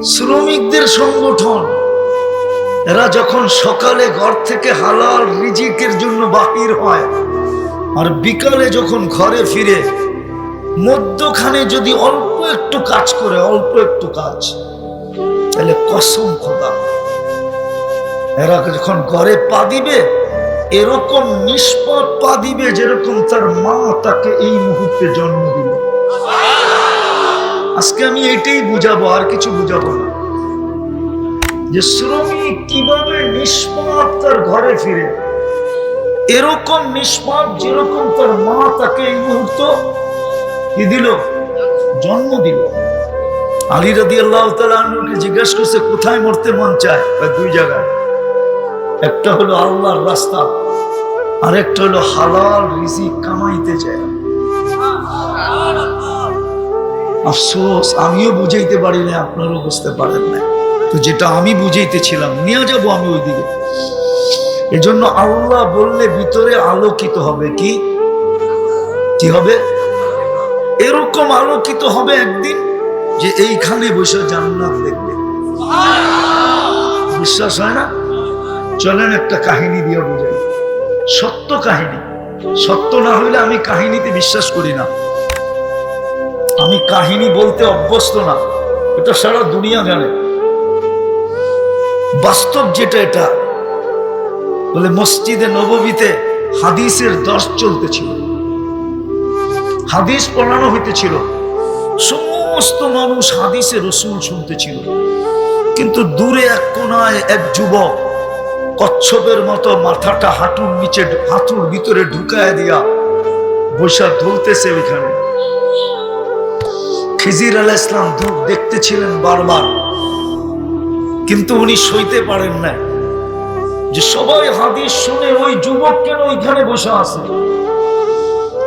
শ্রমিকদের সংগঠন, এরা যখন সকালে ঘর থেকে হালাল রিজিকের জন্য বাহির হয় আর বিকালে যখন ঘরে ফিরে মধ্যখানে যদি অল্প একটু কাজ করে, অল্প একটু কাজ, তাহলে কসম খোদা এরা যখন ঘরে পা দিবে এরকম নিষ্পাপ পা দিবে যেরকম তার মা তাকে এই মুহূর্তে জন্ম দিল। আজকে আমি এটাই বুঝাবো, আর কিছু বুঝাবো না, যে শ্রমিক কিভাবে নিষ্পাপ তার ঘরে ফিরে, এরকম নিষ্পাপ যেরকম তার মা তাকে এই মুহূর্ত কি দিল, জন্ম দিল। আলী রাদিয়াল্লাহু তাআলা আনহুকে জিজ্ঞাসা করছে কোথায় মরতে মন চায়? দুই জায়গায়, একটা হলো আল্লাহর রাস্তা, আর একটা হলো হালাল রিজিক কামাইতে চায়। আফসোস আমিও বুঝাইতে পারি না, আপনারাও বুঝতে পারেন না। তো যেটা আমি বুঝাইতেছিলাম নিয়ে যাব আমি ওই দিকে। এজন্য আল্লাহ বললে ভিতরে আলোকিত হবে। কি কি হবে? এরকম আলোকিত হবে একদিন যে এইখানে বসে জান্নাত দেখবে। বিশ্বাস হয় না? চলেন একটা কাহিনী দিয়ে বোঝাই, সত্য কাহিনী। সত্য না হইলে আমি কাহিনীতে বিশ্বাস করি না, আমি কাহিনী বলতে অভ্যস্ত না, এটা সারা দুনিয়া জানে। বাস্তব যেটা, এটা বলে মসজিদে নববীতে হাদিসের দর্শ চলতেছিল, হাদিস পড়ানো হইতেছিল, সমস্ত মানুষ হাদিসে রসুল শুনতেছিল, কিন্তু দূরে এক কোনায় এক যুবক কচ্ছপের মতো মাথাটা হাঁটুর নিচে, হাঁটুর ভিতরে ঢুকায় দিয়া বৈশা ধরতেছে ওইখানে। খিজির আলাইহিস সালাম দূর দেখতেছিলেন বারবার, কিন্তু উনি সইতে পারেন না যে সবাই হাদিস শুনে ওই যুবক কেন ওইখানে বসে আছে।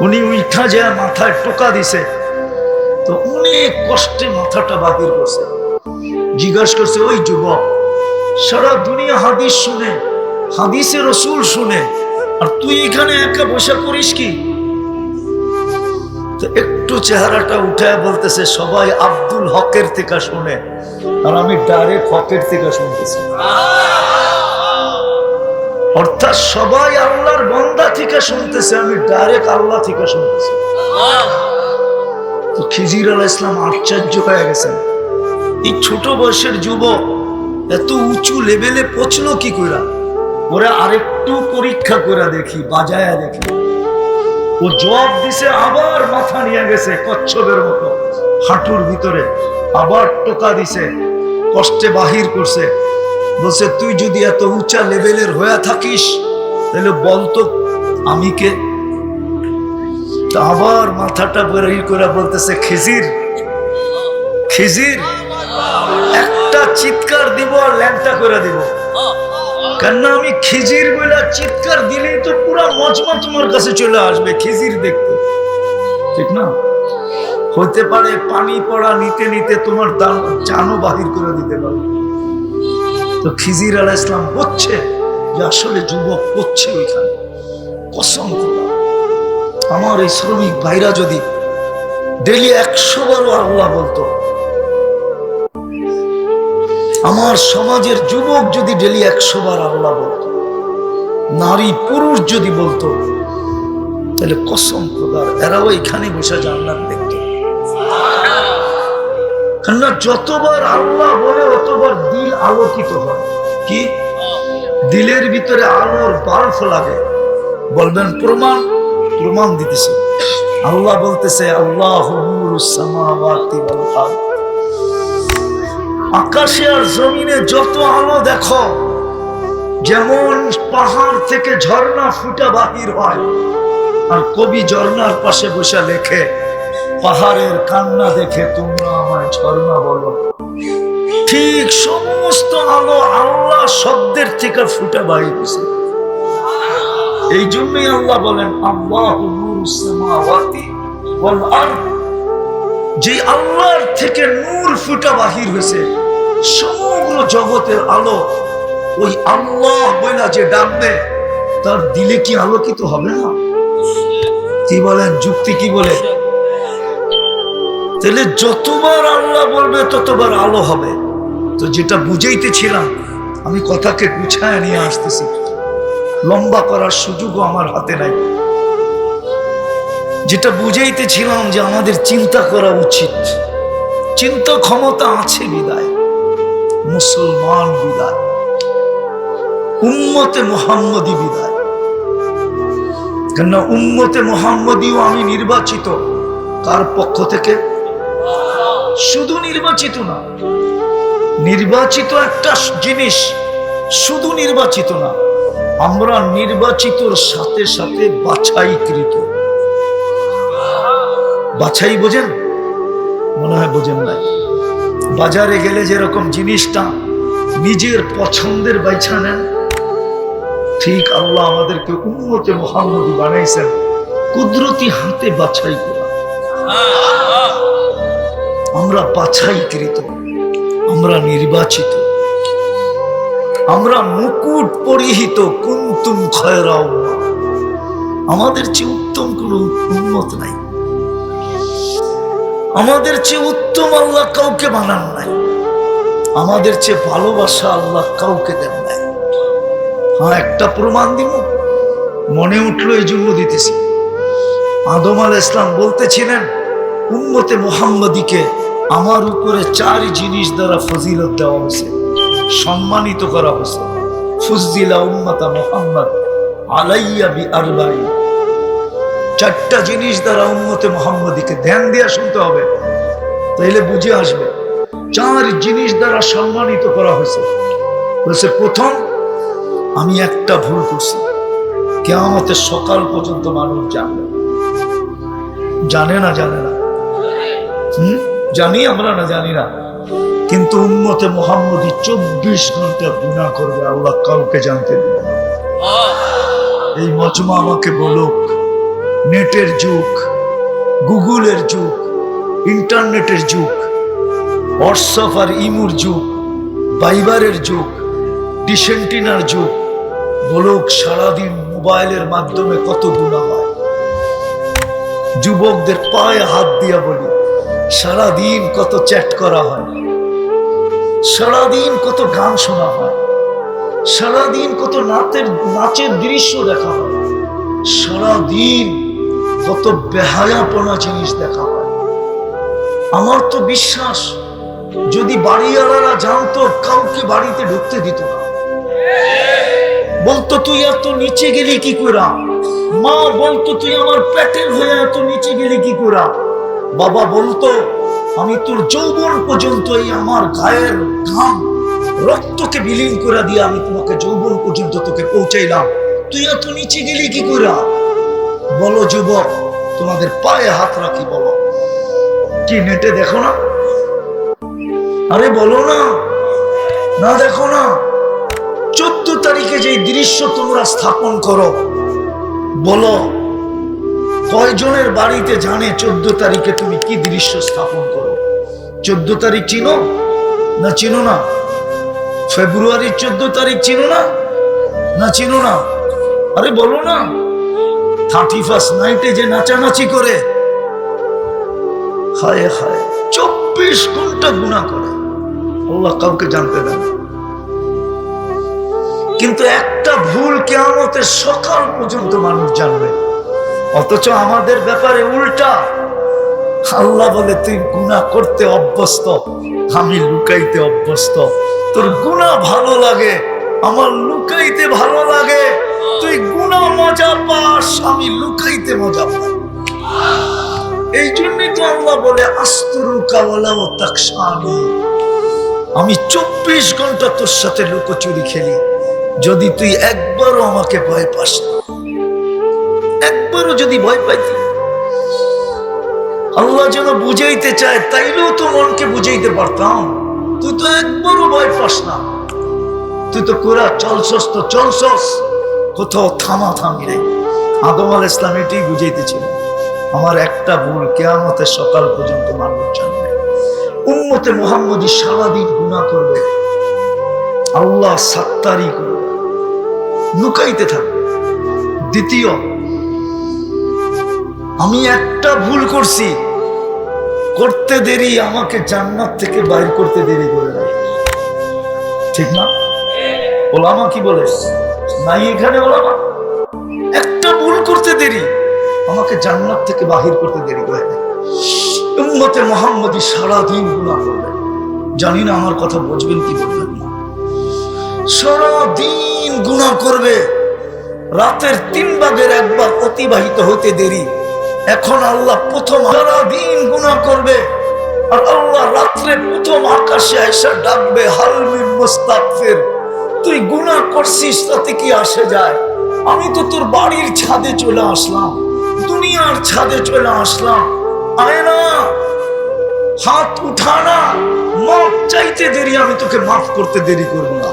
উনি উঠা যায় মাথায় টোকা দিছে, তো অনেক কষ্টে মাথাটা বাহির করছে। জিজ্ঞাসা করছে ওই যুবক, সারা দুনিয়া হাদিস শুনে, হাদিসে রসুল শুনে, আর তুই এখানে একা বসে করিস কি? তো একটু চেহারাটা উঠায় বলতেছে সবাই আব্দুল হকের থেকে শুনে, আর আমি ডাইরেক্ট হকের থেকে শুনতেছি। অর্থাৎ সবাই আল্লাহর বান্দা থেকে শুনতেছে, আমি ডাইরেক্ট আল্লাহ থেকে শুনতেছি। তো খিজির আলাইহিস সালাম আশ্চর্য হয়ে গেছেন, এই ছোট বয়সের যুবক এত উঁচু লেভেলে পৌঁছলো কি করে? ওরা আরেকটু পরীক্ষা করে দেখি, বাজায়া দেখি। ও জবাব দিছে, আবার মাথা নিয়ে গেছে কচ্ছপের মতো হাঁটুর ভিতরে, আবার টোকা দিছে, কষ্টে বাহির করছে। বলছে তুই যদি এত উঁচা লেভেলের হয়ে থাকিস তাহলে বলতো আমি কে? আবার মাথাটা বের করে বলতেছে খিজির, খিজির একটা চিৎকার দিব আর ল্যাংটা করে দিব, কেননা আমি খিজির বলে চিৎকার দিলেই তো পুরা মজমা তোমার কাছে চলে আসবে খিজির দেখতে, ঠিক না? হতে পারে পানি পড়া নিতে নিতে তোমার জানও বাহির করে দিতে পারে। তো খিজির আলাইহিস সালাম বলছে যে আসলে যুবক করছে ওইখানে। কসম খোদা, আমার এই শ্রমিক ভাইরা যদি ডেলি 100 বারও আল্লাহ বলতো, আমার সমাজের যুবক যদি ডেলি 100 বার আল্লাহ বলতো, নারী পুরুষ যদি বলতো, তাহলে কসম খোদার এরাও এখানে বসে জান্নাত দেখতো। কেননা যতবার আল্লাহ বলে ততবার দিল আলোকিত হয়। কি দিলের ভিতরে আলোর বাল্ব লাগে? বলবেন প্রমাণ, প্রমাণ দিতেছে। আল্লাহ বলতেছে আল্লাহু নূরুস সামাওয়াতি ওয়াল আরদ, আকাশে আর জমিনে যত আলো দেখো, যেমন পাহাড় থেকে ঝর্ণা ফুটা বাহির হয়, আর কবি ঝর্ণার পাশে বসে লেখে পাহাড়ের কান্না দেখে তোমরা আমায় ঝর্ণা বলো, ঠিক সমস্ত আলো আল্লাহ শব্দের থেকে ফুটা বাহির হয়েছে। এই জন্যই আল্লাহ বলেন আল্লাহু নূরুস সামাওয়াতি ওয়াল আরদ, যে আল্লাহর থেকে নূর ফুটা বাহির হয়েছে, সমগ্র জগতের আলো ওই আল্লাহ বইলা যে ডাকবে তার দিলে কি আলোকিত হবে না? কি বলেন, যুক্তি কি বলে? তাহলে যতবার আল্লাহ বলবে ততবার আলো হবে। তো যেটা বুঝাইতেছিলাম, আমি কথাকে গুছায় নিয়ে আসতেছি, লম্বা করার সুযোগও আমার হাতে নাই। যেটা বুঝাইতেছিলাম যে আমাদের চিন্তা করা উচিত, চিন্তা ক্ষমতা আছে বিদায় মুসলমান বিদায়, উম্মতে মুহাম্মদী বিদায়। কেননা উম্মতে মুহাম্মদীও আমি নির্বাচিত, কার পক্ষ থেকে? শুধু নির্বাচিত না, নির্বাচিত একটা জিনিস, শুধু নির্বাচিত না, আমরা নির্বাচিতর সাথে সাথে বাছাইকৃত। বাছাই বোঝেন? মনে হয় বোঝেন না। বাজারে গেলে যেরকম জিনিসটা নিজের পছন্দের বাইছা নেন, ঠিক আল্লাহ আমাদেরকে উম্মতে মুহাম্মদী বানাইছেন কুদরতি হাতে বাছাই করা। আমরা বাছাইকৃত, আমরা নির্বাচিত, আমরা মুকুট পরিহিত। কুনতুম খায়রা উম্মাহ, আমাদের চেয়ে উত্তম কোন উম্মত নাই, আমাদের চেয়ে উত্তম আল্লাহ কাউকে বানান নাই, আমাদের চেয়ে ভালোবাসা আল্লাহ কাউকে দেন নাই। হ্যাঁ, একটা প্রমাণ দিব, মনে উঠলো এই জন্য দিতেছি। আদম আলাইহিস সালাম বলতেছিলেন উম্মতে মুহাম্মদীকে আমার উপরে 4 জিনিস দ্বারা ফজিলত দেওয়া হয়েছে, সম্মানিত করা হয়েছে। ফুজ্জিলা উম্মাতা মুহাম্মদ আলাইয়া বিআরবাঈন, 4টা জিনিস দ্বারা উম্মতে মুহাম্মদীকে, ধ্যান দিয়ে শুনতে হবে তাইলে বুঝে আসবে। 4 জিনিস দ্বারা সম্মানিত করা হয়েছে। বলছে প্রথম, আমি একটা ভুল করছি, কিয়ামতের সকাল পর্যন্ত মানুষ জানবে। জানে না? জানে না? জানি আমরা, না জানি না, কিন্তু উম্মতে মুহাম্মদী 24 ঘন্টা গুনাহ করবে, আল্লাহ কাউকে জানতে দিবে না। এই মজমা আমাকে বলুক, নেটের যুগ, গুগলের যুগ, ইন্টারনেটের যুগ, হোয়াটসঅ্যাপ আর ইমুর যুগ, ভাইবারের যুগ, ডিসেন্টিনার যুগ, বলুক সারাদিন মোবাইলের মাধ্যমে কত গুনাহ হয়। যুবকদের পায়ে হাত দিয়া বলি, সারাদিন কত চ্যাট করা হয়, সারাদিন কত গান শোনা হয়, সারাদিন কত নাচের দৃশ্য দেখা হয়, সারাদিন কত বেহায়াপনা জিনিস দেখা হয়। আমার তো বিশ্বাস যদি বাড়িওয়ালারা জানতো, কাউকে বাড়িতে ঢুকতে দিত না। বলতো তুই এত নিচে গেলি কি করে, মা বলতো তুই আমার পেটের হয়ে এত নিচে গেলি কি করে, বাবা বলতো আমি তোর যৌবন পর্যন্ত, এই আমার গায়ের ঘাম রক্তকে বিলীন করে দিয়ে আমি তোমাকে যৌবন পর্যন্ত তোকে পৌঁছাইলাম, তুই এত নিচে গেলি কি করে। বলো যুবক, তোমাদের পায়ে হাত রাখি, বলো কি নেটে দেখো না? আরে বলো না, না দেখো না? 14 তারিখে যে দৃশ্য তোমরা স্থাপন করো, বলো কয়জনের বাড়িতে জানে 14 তারিখে তুমি কি দৃশ্য স্থাপন করো? 14 তারিখ চিনো না? চিনো না? ফেব্রুয়ারির 14 তারিখ চিনো না? না চিনো না? আরে বলো না, 31st নাইটে যে নাচানাচি করে, হায় হায় 24 ঘন্টা গুনাহ করে, আল্লাহ কাউকে জানতে দেন। কিন্তু একটা ভুল কিয়ামতের সকাল পর্যন্ত মানুষ জানবে, অথচ আমাদের ব্যাপারে উল্টা। আল্লাহ বলে তুই গুনাহ করতে অভ্যস্ত, আমি লুকাইতে অভ্যস্ত। তোর গুনাহ ভালো লাগে, আমার লুকাইতে ভালো লাগে। তুই গুনাহ মজা পাস, আমি লুকাইতে মজা পাই। এই জন্যই তো আল্লাহ বলে আস্তুরুকা ওয়ালাউ তাকশানি, আমি 24 ঘন্টা তোর সাথে লুকোচুরি খেলি, যদি তুই একবারও আমাকে ভয় পাস না, একবারও যদি ভয় পাইতি। আল্লাহ যেন বুঝাইতে চায়, তাইলেও তো মনকে বুঝাইতে পারতাম, তুই তো একবারও ভয় পাস না, তুই তো কোরা চলছস তো চলছস, কোথাও থামা থামি নেই। আদম আলাইহিস সালাম এটাই বুঝাইতেছিল, আমার একটা ভুল কিয়ামতের সকাল পর্যন্ত মানুষ জানবে। উম্মতে মুহাম্মদী সারাদিন গুনাহ করবে, আল্লাহ সাত্তারি করবে, লুকাইতে থাকবে। দ্বিতীয়, আমি একটা ভুল করছি, করতে দেরি আমাকে জান্নাত থেকে বাইর করতে দেরি করে দেয়। ঠিক না? ওলামা কি বলে নাই এখানে? ওলামা একটা ভুল করতে দেরি আমাকে জান্নাত থেকে বাহির করতে দেরি করে। উম্মতে মুহাম্মদী সারাদিন গুনাহ করবে। জানি না আমার কথা বুঝবেন কি বলবেন না। সারাদিন গুনাহ করবে, রাতের 3 ভাগের 1 ভাগ অতিবাহিত হতে দেরি। এখন আল্লাহ প্রথম সারাদিন গুনাহ করবে, আর আল্লাহ রাত্রে প্রথম আকাশে আইসা ডাকবে, হাল মিন মুস্তাগফির। তুই গুনাহ করছিস তাতে কি আসে যায়? আমি তো তোর বাড়ির ছাদে চলে আসলাম, দুনিয়ার ছাদে চলে আসলাম, আয় না, হাত উঠা না, মাফ চাইতে দেরি, আমি তোকে মাফ করতে দেরি করব না।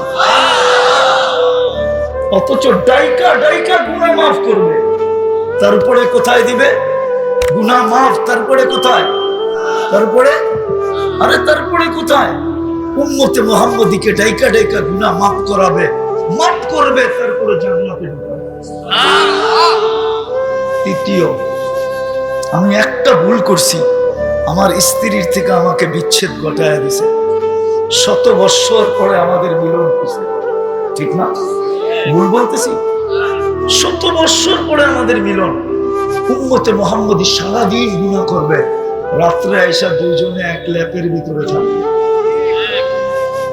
অথচ ডাইকা ডাইকা গুনাহ মাফ করবে, তারপরে কোথায় দিবে গুনাহ মাফ? তারপরে কোথায়? তারপরে আরে তারপরে কোথায়? উম্মতে মুহাম্মদীকে ডাইকা ডাইকা গুনাহ মাফ করাবে, মাফ করবে, তারপরে জান্নাতে ঢুকাবে। তৃতীয়, আমি একটা ভুল করছি, আমার স্ত্রীর থেকে আমাকে বিচ্ছেদ ঘটায় দিছে। 100 বৎসর পরে আমাদের মিলন হয়েছে, ঠিক না? ভুল বলতেছি? 100 বৎসর পরে আমাদের মিলন। উম্মতে মুহাম্মদী সারাদিন গুনাহ করবে, রাত্রে আইসা দুইজনে এক ল্যাপের ভিতরে থাকবে।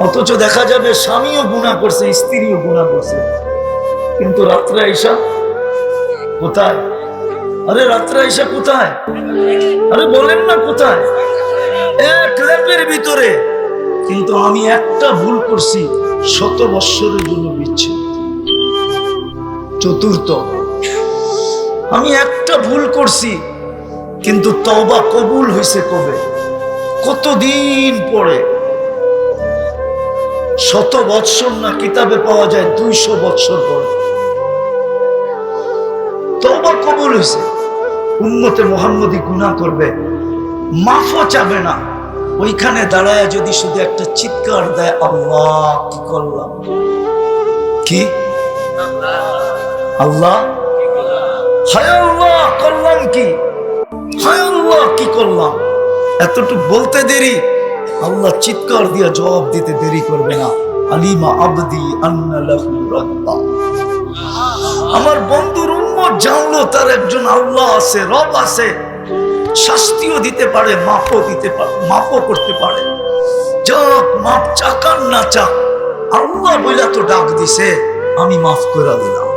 অথচ দেখা যাবে স্বামীও গুনাহ করছে, স্ত্রীও গুনাহ করছে, কিন্তু রাত্রে আইসা কোথায়? আরে রাত্রে আইসা কোথায়? আরে বলেন না কোথায়? এক ল্যাপের ভিতরে। কিন্তু আমি একটা ভুল করছি, 100 বৎসরের জন্য বিচ্ছেদ। চতুর্থ, আমি একটা ভুল করছি, কিন্তু তওবা কবুল হয়েছে কবে? কতদিন পরে? 100 বৎসর না, কিতাবে পাওয়া যায় 200 বৎসর পরে তওবা কবুল হয়েছে। উম্মতে মুহাম্মদী গুনাহ করবে, মাফও চাবে না, ওইখানে দাঁড়ায় যদি শুধু একটা চিৎকার দেয়, আল্লাহ কি করলাম, কি আল্লাহ, হায় আল্লাহ করলাম কি, হায় আল্লাহ কি করলাম, এতটুকু বলতে দেরি, আল্লাহ চিৎকার দিয়ে জবাব দিতে দেরি করবে না। আলিমা আবদি আন্না লাহু রাব্বা। আমার বন্ধুর উম্মত জানলো তার একজন আল্লাহ আছে, রব আছে, শাস্তিও দিতে পারে, মাফও দিতে পারে, মাফও করতে পারে। যাক, মাফ চাকান না চাক, আল্লাহ বইলা তো ডাক দিছে, আমি মাফ করে দিলাম।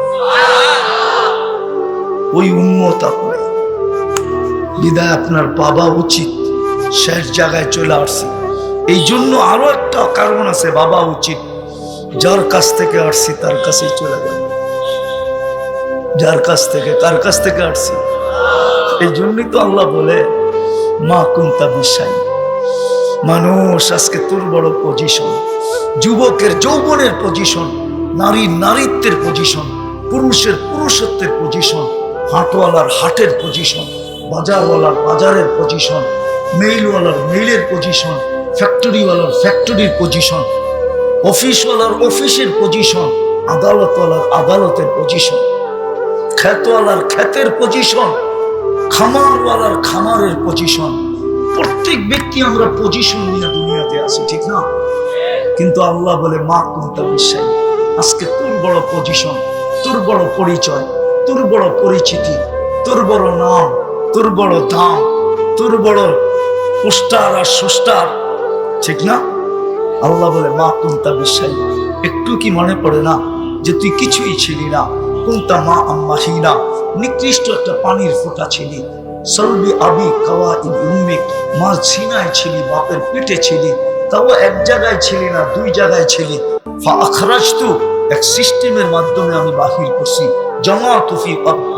ওই উম্মত আপনি বিদায় আপনার বাবা উচিত, শেষ জায়গায় চলে আসছে। এই জন্য আরো একটা কারণ আছে, বাবা উচিত, যার কাছ থেকে আসছি তার কাছেই চলে গেল। যার কাছ থেকে, কার কাছ থেকে আসছি? এই জন্যই তো আল্লাহ বলে, মা কুনতা বিশাই। মানুষ আজকে তোর বড় পজিশন, যুবকের যৌবনের পজিশন, নারীর নারীত্বের পজিশন, পুরুষের পুরুষত্বের পজিশন, হাটওয়ালার হাটের পজিশন, বাজারওয়ালার বাজারের পজিশন, মেইলওয়ালার মেইলের পজিশন, ফ্যাক্টরিওয়ালার ফ্যাক্টরির পজিশন, অফিসওয়ালার অফিসের পজিশন, আদালতওয়ালার আদালতের পজিশন, ক্ষেতওয়ালার ক্ষেতের পজিশন, খামারওয়ালার খামারের পজিশন। প্রত্যেক ব্যক্তি আমরা পজিশন নিয়ে দুনিয়াতে আছি, ঠিক না? কিন্তু আল্লাহ বলে, মা কুনতা বিশাই। আজকে তোর বড় পজিশন, তোর বড় পরিচয়, তোর বড় পরিচিতি, তোর বড় নাম, তোর বড় দাম, তোর বড় পোস্টার আর সোস্টার, ঠিক না? আল্লাহ বলে, মা কুনতা বিশাই। একটু কি মনে পড়ে না যে তুই কিছুই ছিলি না? কুনতা মা আম্মাহিনা, নিকৃষ্ট একটা পানির ফোঁটা ছিলি। সলবি আবি কাওয়া ইব উম্মিক, মার সিনায় ছিলি, বাপের পেটে ছিলি, তাও এক জায়গায় ছিলি না, 2 জায়গায় ছিলি। ফা আখরাজতু, এক সিস্টেমের মাধ্যমে আমি বাহির করছি। জামাতু ফি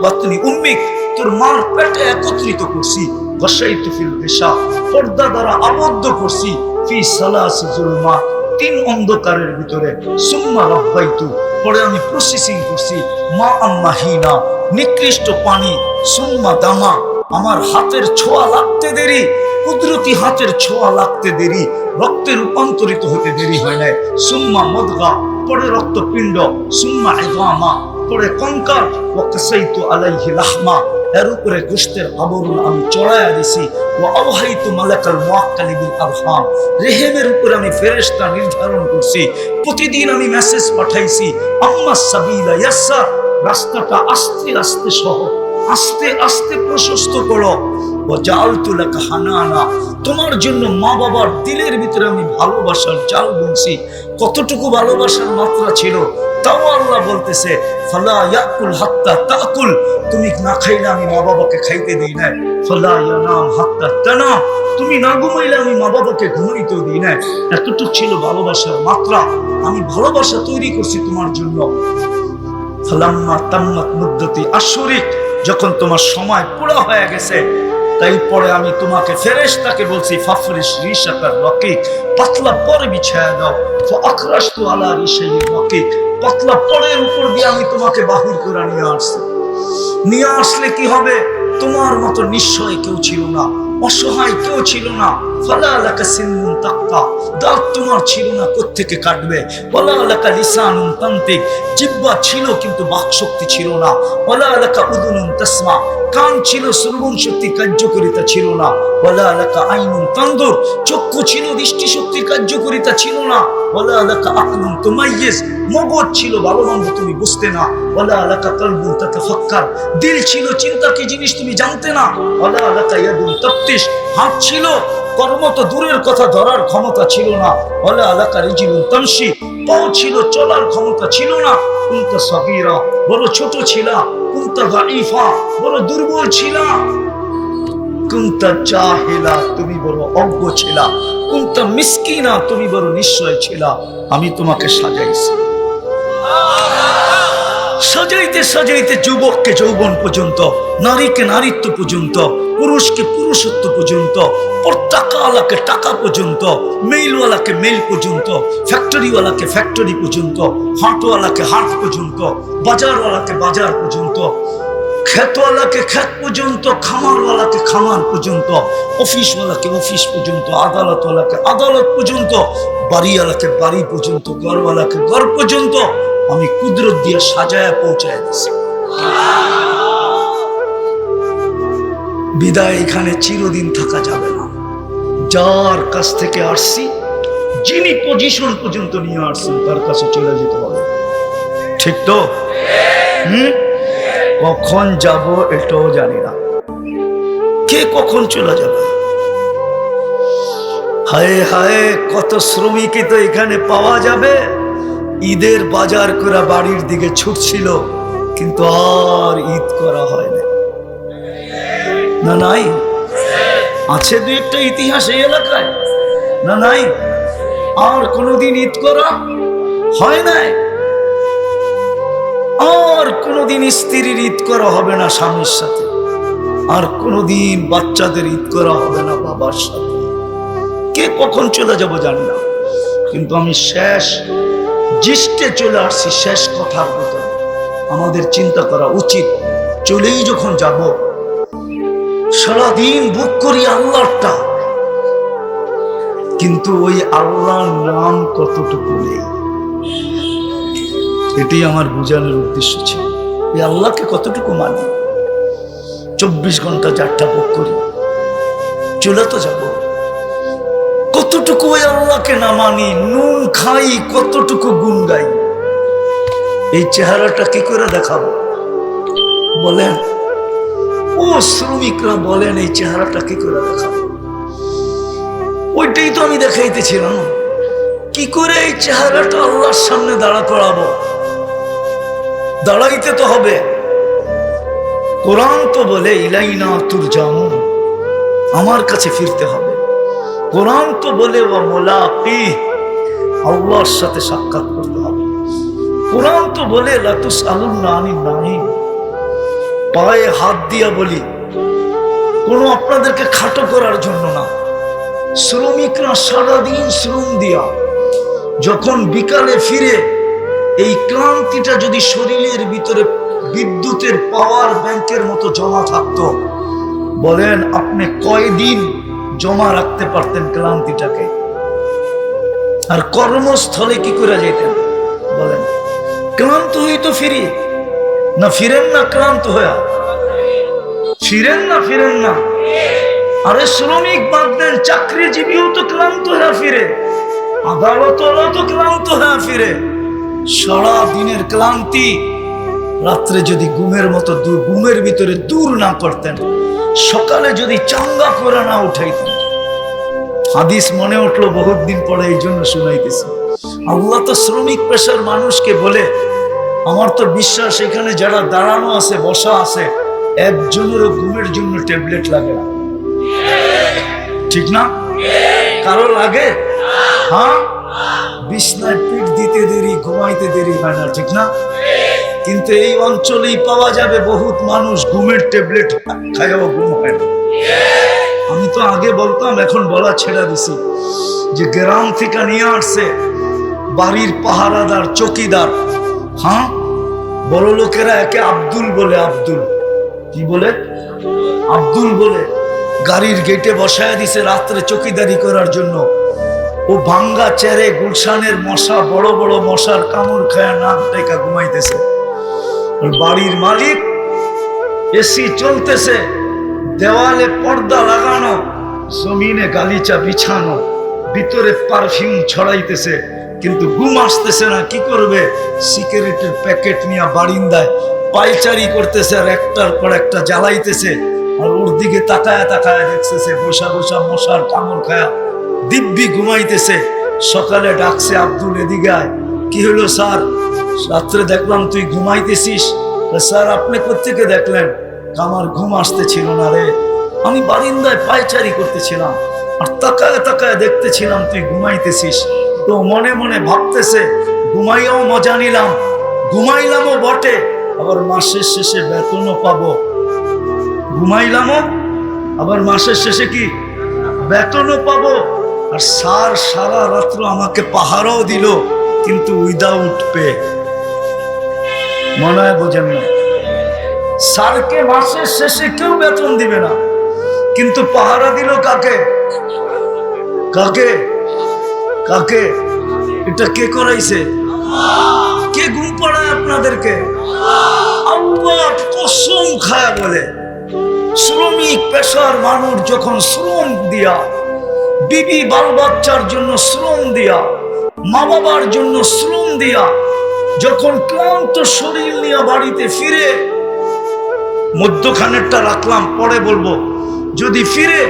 বাতনি উম্মিক, তোর মার পেটে একত্রিত করছি। গাশাইতু ফিল গিশা, পর্দা দ্বারা আবদ্ধ করছি। ফি সালাসি যুলমা, 3 অন্ধকারের ভিতরে। সুম্মা রাব্বাইতু, পরে আমি প্রসেসিং করছি। মা আম্মাহিনা, নিকৃষ্ট পানি। সুম্মা দামা, আমার হাতের ছোঁয়া লাগতে দেরি, কুদরতি হাতের ছোঁয়া লাগতে দেরি, রক্তে রূপান্তরিত হতে দেরি হয় নাই। সুম্মা মদগা, পরে রক্তপিণ্ড। সুম্মা ইদামা, পরে কঙ্কাল। ওয়া কাসাইতু আলাইহি লাহমা, এর উপরে গোশতের আবরণ আমি চড়াইয়া দিছি। ওয়া আওহাইতু মালাকাল মুআক্কালি বিল আরহাম, রেহেমের উপরে আমি ফেরেশতা নির্ধারণ করছি। প্রতিদিন আমি মেসেজ পাঠাইছি, আম্মা সাবিলা ইয়াসসার, রাস্তাটা আস্তে আস্তে সহজ, আস্তে আস্তে প্রশস্ত করো। ওয়াজালতু লাকা হানানা, তোমার জন্য মা বাবার দিলের ভিতরে আমি ভালোবাসার জাল বুনছি। কতটুকু ভালোবাসার মাত্রা ছিল, তাও আল্লাহ বলতেছে ফালা ইয়াকুল হাত্তা তাকুল, তুমি না খাইলে আমি মা বাবাকে খাইতে দিই না। ফালা ইয়ানাম হাত্তা তানাম, তুমি না ঘুমাইলে আমি মা বাবাকে ঘুমাইতেও দিই না। এতটুকু ছিল ভালোবাসার মাত্রা, আমি ভালোবাসা তৈরি করছি তোমার জন্য। ফালাম্মা তাম্মাত মুদ্দাতি আশরিক, যখন তোমার সময় পুরো হয়ে গেছে, তাই পরে আমি তোমাকে ফেরেশতাকে বলছি ফাফরিশ রিশাকার রকিক, পাতলা পরে বিছায়া দাও। ফাআখরাজতু আলা রিশাইর রকিক, পাতলা পরের উপর দিয়ে আমি তোমাকে বাহির করে নিয়ে আসছি। নিয়ে আসলে কি হবে, তোমার মতো নিশ্চয় কেউ ছিল না, অসহায় কেউ ছিল না। ফালা লাকা সিন্নুন তাক্কা, দাঁত তোমার ছিল না, কোত্থেকে কাটবে। ওয়ালা লাকা লিসানুন তান্তিক, জিহ্বা ছিল কিন্তু বাকশক্তি ছিল না। ওয়ালা লাকা উযুনুন তাসমা, কান ছিল, শ্রবণ শক্তি কার্যকারিতা ছিল না। ওয়ালা লাকা আইনুন তানদুর, চক্ষু ছিল, দৃষ্টিশক্তির কার্যকারিতা ছিল না। ওয়ালা লাকা আকলুন তুমাইয়িজ, মগজ ছিল, ভালো মন্দ তুমি বুঝতে না। ওয়ালা লাকা কলবুন তাতাফাক্কার, দিল ছিল, চিন্তা কি জিনিস তুমি জানতে না। ওয়ালা লাকা ইয়াদুন তাফতিশ, হাত ছিল, কর্ম তো দূরের কথা, ধরার ক্ষমতা ছিল না। ওয়ালা লাকা রিজলুন তামশি, পাও ছিল, চলার ক্ষমতা ছিল না। কুনতা সাগীরা, বড় ছোট ছিলা। কুনতা দাঈফা, বড় দুর্বল ছিলা। কুনতা জাহিলা, তুমি বড় অজ্ঞ ছিলা। কুনতা মিসকিনা, তুমি বড় নিঃস্ব ছিলা। আমি তোমাকে সাজাইছি, সাজাইতে সাজাইতে যুবককে যৌবন পর্যন্ত, নারীকে নারীত্ব পর্যন্ত, পুরুষকে পুরুষত্ব পর্যন্ত, টাকাওয়ালাকে টাকা পর্যন্ত, মেইলওয়ালাকে মেইল পর্যন্ত, ফ্যাক্টরিওয়ালাকে ফ্যাক্টরি পর্যন্ত, হাটওয়ালাকে হাট পর্যন্ত, বাজারওয়ালাকে বাজার পর্যন্ত, ক্ষেতওয়ালাকে ক্ষেত পর্যন্ত, খামারওয়ালাকে খামার পর্যন্ত, অফিসওয়ালাকে অফিস পর্যন্ত, আদালতওয়ালাকে আদালত পর্যন্ত, বাড়িওয়ালাকে বাড়ি পর্যন্ত, ঘরওয়ালাকে ঘর পর্যন্ত আমি কুদরত দিয়ে সাজায়া পৌঁছায় দিছি। বিদায় এখানে চিরদিন থাকা যাবে না। যার কাছ থেকে আসছি, যিনি পজিশন পর্যন্ত নিয়ে আসছেন, তার কাছে চলে যেতে হবে। ঠিক তো? কখন যাব এটাও জানি না, কে কখন চলে যাবে। হায় হায়, কত শ্রমিকই তো এখানে পাওয়া যাবে, ঈদের বাজার করে বাড়ির দিকে ছুটছিল, কিন্তু আর ঈদ করা হয় না। না নাই? আছে দু একটা ইতিহাস এই এলাকায়, না নাই? আর কোনোদিন ঈদ করা হয় নাই। আর কোনোদিন স্ত্রীর ঈদ করা হবে না স্বামীর সাথে, আর কোনোদিন বাচ্চাদের ঈদ করা হবে না বাবার সাথে। কে কখন চলে যাব জানি না, কিন্তু আমি শেষ জিষ্টে চলে আসছি। শেষ কথার ভিতরে আমাদের চিন্তা করা উচিত, চলেই যখন যাব, সারাদিন বুক করি আল্লাহটা, কিন্তু ওই আল্লাহর নাম কতটুকু নেই, এটি আমার বোঝানোর উদ্দেশ্য ছিল। এই আল্লাহকে কতটুকু মানি, 24 ঘন্টা যারটা বুক করি, চলে তো যাব, কতটুকু ওই আল্লাহকে না মানি, নুন খাই, কতটুকু গুণ গাই। এই চেহারাটা কি করে দেখাবো বলেন? ও শ্রমিকরা বলেন, এই চেহারাটা কি করে দেখাবো? ওইটাই তো আমি দেখাইতেছিলাম, কি করে এই চেহারাটা আল্লাহর সামনে দাঁড়া করাবো। দাঁড়াইতে তো হবে। কোরআন তো বলে ইলাইনা তুরজাউন, আমার কাছে ফিরতে হবে। কোরআন তো বলে ওয়া মুলাকি, আল্লাহর সাথে সাক্ষাৎ করতে হবে। কোরআন তো বলে লা তুসআলুনা আনিন নাঈম, পায়ে হাত দিয়া বলি, কোনো আপনাদেরকে খাটো করার জন্য না। শ্রমিকরা সারাদিন শ্রম দিয়া যখন বিকালে ফিরে, এই ক্লান্তিটা যদি শরীরের ভিতরে বিদ্যুতের পাওয়ার ব্যাংকের মতো জমা থাকতো, বলেন আপনি কয়দিন জমা রাখতে পারতেন ক্লান্তিটাকে? আর কর্মস্থলে কি করে যেতেন বলেন? ক্লান্ত হয়ে তো ফিরি না, ফিরেন না ক্লান্ত হয়ে? ফিরেন না ফিরেন না? আরে শ্রমিক বাদ দেন, চাকরিজীবীও তো ক্লান্ত হয়ে ফিরে, আদালতওয়ালা তো ক্লান্ত হয়ে ফিরে। সারা দিনের ক্লান্তি রাত্রে যদি ঘুমের মতো ঘুমের ভিতরে দূর না করতেন, সকালে যদি চাঙ্গা করে না উঠাইতেন। হাদিস মনে উঠলো বহুত দিন পরে, এই জন্য শুনাইতেছি। আল্লাহ তো শ্রমিক পেশার মানুষকে বলে, আমার তো বিশ্বাস এখানে যারা দাঁড়ানো আছে, বসা আছে, একজনেরও ঘুমের জন্য ট্যাবলেট লাগে না, ঠিক না? কারো লাগে? হ্যাঁ, বিছনায় পিঠ দিতে দেরি, ঘুমাইতে দেরি হয় না, ঠিক না? কিন্তু এই অঞ্চলেই পাওয়া যাবে বহুত মানুষ ঘুমের ট্যাবলেট খাইও ঘুম হয় না। আমি তো আগে বলতাম, এখন বলা ছেড়ে দিছি, যে গ্রাম থেকে নিয়ে আসছে বাড়ির পাহারাদার, চৌকিদার। হ্যাঁ, বড় লোকেরা একে আব্দুল বলে। আব্দুল কি বলে? আব্দুল বলে। গাড়ির গেটে বসায় দিছে রাত্রে চৌকিদারি করার জন্য। ও ভাঙ্গা চেরে গুলশানের মশা, বড় বড় মশার কামড় খায় নাক ডেকা ঘুমাইতেছে। বাড়ির মালিক, এসি চলতেছে, দেওয়ালে পর্দা লাগানো, জমিনে গালিচা বিছানো, ভিতরে পারফিউম ছড়াইতেছে, কিন্তু ঘুম আসতেছে না। কি করবে? সিগারেটের প্যাকেট নিয়ে বারিন্দায় পায়চারি করতেছে, আর একটার পর একটা জ্বালাইতেছে, আর ওর দিকে তাকায় তাকায় দেখতেছে, বসা বসা মশার কামড় খায়া দিব্যি ঘুমাইতেছে। সকালে ডাকছে, আব্দুল এদিকে আয়। কি হলো স্যার? রাত্রে দেখলাম তুই ঘুমাইতেছিস। স্যার আপনি কোত্থেকে দেখলেন? আমার ঘুম আসতেছিল না রে, আমি বারিন্দায় পায়চারি করতেছিলাম, আর তাকায় তাকায় দেখতেছিলাম তুই ঘুমাইতেছিস। তো মনে মনে ভাবতেছে, ঘুমাইয়াও মজা নিলাম, ঘুমাইলামও বটে, আবার মাসের শেষে বেতনও পাবো। ঘুমাইলামও, আবার মাসের শেষে কি বেতনও পাবো। আর স্যার সারা রাত্র আমাকে পাহারাও দিল, কিন্তু উইদাউট পে। মনে হয় বোঝেন না? স্যারকে মাসের শেষে কেউ বেতন দিবে না, কিন্তু পাহারা দিল কাকে? কাকে? কাকে? এটা কে করাইছে? কে ঘুম পাড়ায় আপনাদেরকে? আল্লাহ কসম খায়া বলে, শ্রমিক পেশার মানুষ যখন শ্রম দিয়া, বিবি বাল বাচ্চার জন্য শ্রম দিয়া, মা বাবার জন্য শ্রম দিয়া, যখন ক্লান্ত শরীর নিয়ে বাড়িতে ফিরে, মধ্যখানেরটা রাখলাম পরে বলবো, যদি ফিরে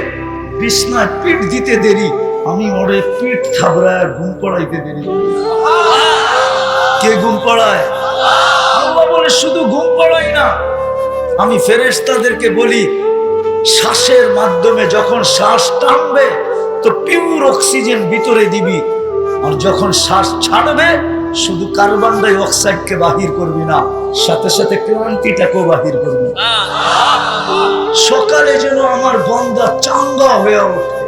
বিছনায় পিঠ দিতে দেরি, আমি ওরে পিঠ থাবড়ায় ঘুম পড়াইতে দেরি। কে ঘুম পড়ায়? আল্লাহ বলে, শুধু ঘুম পড়াই না, আমি ফেরেশতাদেরকে বলি, শ্বাসের মাধ্যমে যখন শ্বাস টানবে তো পিওর অক্সিজেন ভিতরে দিবি, আর যখন শ্বাস ছাড়বে শুধু কার্বন ডাই অক্সাইডকে বাহির করবি না, সাথে সাথে ক্লান্তিটাকেও বাহির করবি। সকালে যেন আমার বান্দা চাঙ্গা হয়ে ওঠে।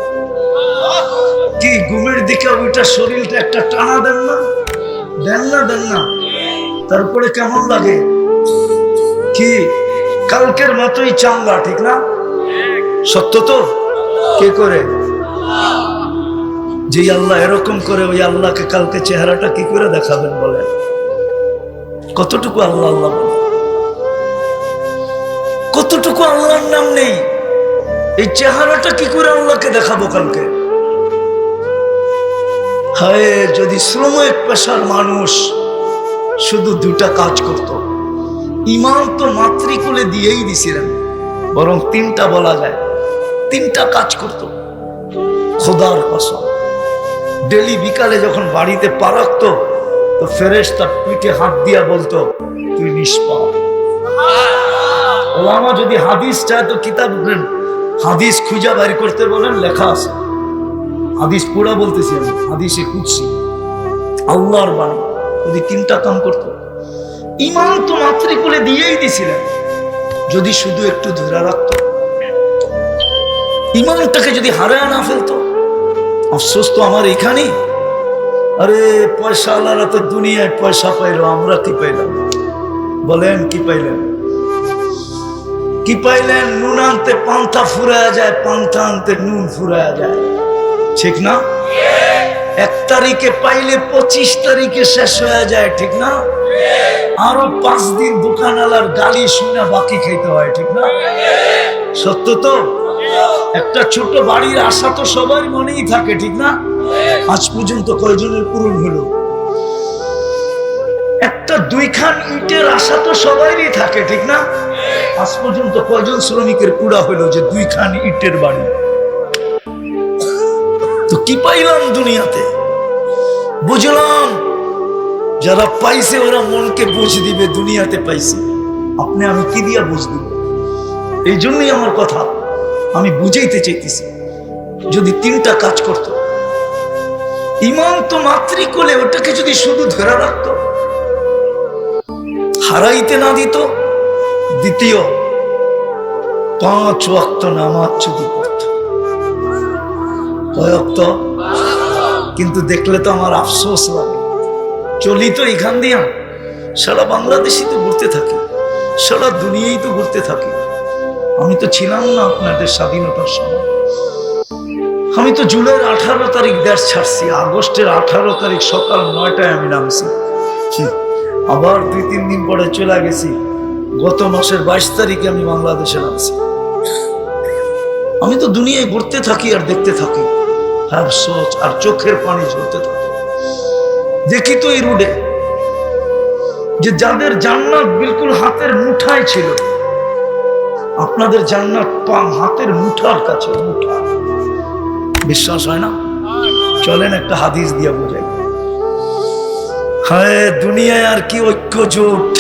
কি ঘুমের দিকে ওইটা শরীরটা একটা টানা দেন না? দেন না? দেন না? তারপরে কেমন লাগে? কি কালকের মতোই চাঙ্গা, ঠিক না? সত্য তো? কে করে? যে আল্লাহ এরকম করে, ওই আল্লাহকে কালকে চেহারাটা কি করে দেখাবেন বলে? কতটুকু আল্লাহ আল্লাহ বলে, কতটুকু আল্লাহর নাম নেই, এই চেহারাটা কি করে আল্লাহকে দেখাবো কালকে? হায়, যদি শ্রমিক পেশার মানুষ শুধু দুটা কাজ করত, ইমান তো মাতৃকুলে দিয়েই দিছিলেন, বরং তিনটা বলা যায়, তিনটা কাজ করত। খোদার কসম, ডেলি বিকালে যখন বাড়িতে পা রাখতো, তো ফেরেশতা পিঠে হাত দিয়া বলতো, তুই নিষ্পাপ। ওলামা যদি হাদিস চায় তো কিতাব বলেন, হাদিস খুঁজা বাইর করতে বলেন, লেখা আছে। হাদিস পুরা বলতেছি আমি, হাদিসে কুদসি, আল্লাহর বাণী। যদি তিনটা কাম করতো, ইমান তো মাতৃকুলে দিয়েই দিছিলেন, যদি শুধু একটু ধরে রাখতো, ইমানটাকে যদি হারায় না ফেলতো। আফসোস তো আমার এখানেই। আরে পয়সা আল্লাহরা তো দুনিয়ায় পয়সা পাইলো, আমরা কি পাইলাম বলেন? কি পাইলেন? কি পাইলেন? নুন আনতে পান্থা ফুরায়া যায়, পান্থা আনতে নুন ফুরায়া যায়, ঠিক না? 1 তারিখে পাইলে 25 তারিখে শেষ হয়ে যায়, ঠিক না? আরো 5 দিন দোকানওয়ালার গালি শুনে বাকি খাইতে হয়, ঠিক না? সত্য তো? একটা ছোট বাড়ির আশা তো সবার মনেই থাকে, ঠিক না? আজ পর্যন্ত কয়জনের পূরণ হলো? একটা দুইখান ইটের আশা তো সবারই থাকে, ঠিক না? আজ পর্যন্ত কয়জন শ্রমিকের পুরা হলো যে দুইখান ইটের বাড়ি? তো কি পাইলাম দুনিয়াতে? বুঝলাম যারা পাইছে ওরা মনকে বুঝ দিবে, দুনিয়াতে পাইছে। আপনি আমি কি দিয়া বুঝ দিব? এই জন্যই আমার কথা, আমি বুঝাইতে চাইতেছি। যদি তিনটা কাজ করত, ইমান তো মাতৃকোলে, ওটাকে যদি শুধু ধরে রাখতো, হারাইতে না দিত। দ্বিতীয়, 5 ওয়াক্ত নামাজ যদি পড়ত। কয় ওয়াক্ত? কিন্তু দেখলে তো আমার আফসোস লাগে। চলি তো এখান দিয়া, সারা বাংলাদেশই তো ঘুরতে থাকি, সারা দুনিয়াই তো ঘুরতে থাকি। আমি তো ছিলাম না আপনাদের স্বাধীনতার সময়। আমি তো জুলাইয়ের 18 তারিখ দেশ ছাড়ছি, আগস্টের 18 তারিখ সকাল 9টায় আমি নামছি। আবার 2-3 দিন পরে চলে গেছি। গত মাসের 22 তারিখে আমি বাংলাদেশে নামছি। আমি তো দুনিয়ায় ঘুরতে থাকি আর দেখতে থাকি, আর সোচ আর চোখের পানি ঝরতে থাকে। দেখি তো এই রোডে যে যাদের জান্নাত বিলকুল হাতের মুঠায় ছিল, আপনাদের জান্নাত হাতের মুঠার কাছে। মুঠা বিশ্বাস হয় না? চলেন একটা হাদিস দিয়া বোঝাই। হ্যাঁ, দুনিয়ায় আর কি ঐক্য জোট?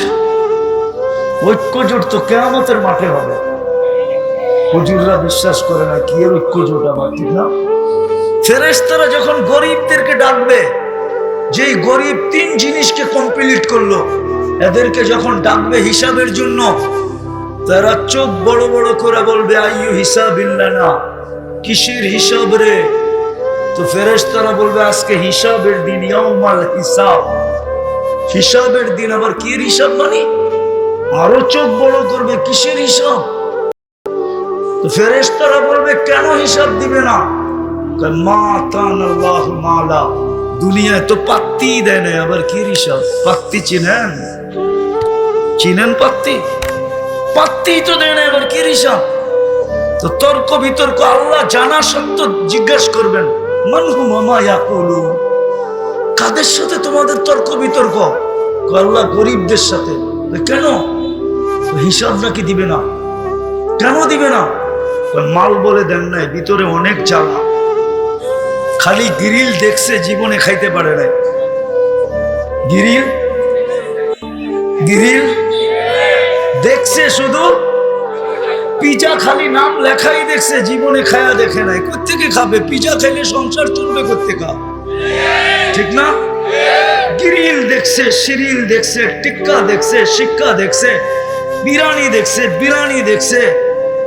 ঐক্য জোট তো কিয়ামতের মাঠে হবে। হুজুররা বিশ্বাস করে না কি এর ঐক্য জোট আবার, ঠিক না? ফেরেশতারা যখন গরিবদেরকে ডাকবে, যেই গরিব 3 জিনিসকে কমপ্লিট করলো, এদেরকে যখন ডাকবে হিসাবের জন্য, তারা চোখ বড় বড় করে বলবে, আইয়ু হিসাবিল্লানা, কিসের হিসাব রে? তো ফেরেশতারা বলবে, আজকে হিসাবের দিন, ইয়াউমাল হিসাব। হিসাবের দিন। আবার কি হিসাব মানে? আরো চোখ বড় করবে, কিসের হিসাব? তো ফেরেশতারা বলবে, কেন হিসাব দিবে না? মা তানাল্লাহু মালা, দুনিয়ায় তো পাত্তি দেয় না, আবার কি হিসাব? পাত্তি চিনেন? চিনেন পাত্তি? পাত্তি তো দেয় না, আবার কি হিসাব? তো তর্ক বিতর্ক আল্লাহ জানা সত্য জিজ্ঞাসা করবেন, মানহুম মা ইয়াকুলুন, কাদের সাথে তোমাদের তর্ক বিতর্ক? আল্লাহ গরিবদের সাথে। কেন? হিসাব নাকি দিবে না? কেন দিবে না? মাল বলে দেন নাই, ভিতরে অনেক জ্বালা। খালি গ্রিল দেখছে, জীবনে খাইতে পারে নাই। গ্রিল গ্রিল দেখছে, শুধু পিজা খালি নাম লেখাই দেখছে, জীবনে খায়া দেখে নাই। কোত্থেকে খাবে? পিজা খেলে সংসার চলবে কোত্থেকে? ঠিক না? গ্রিল দেখছে, সিরিল দেখছে, টিক্কা দেখছে, শিক্ষা দেখছে, বিরানি দেখছে, বিরানি দেখছে।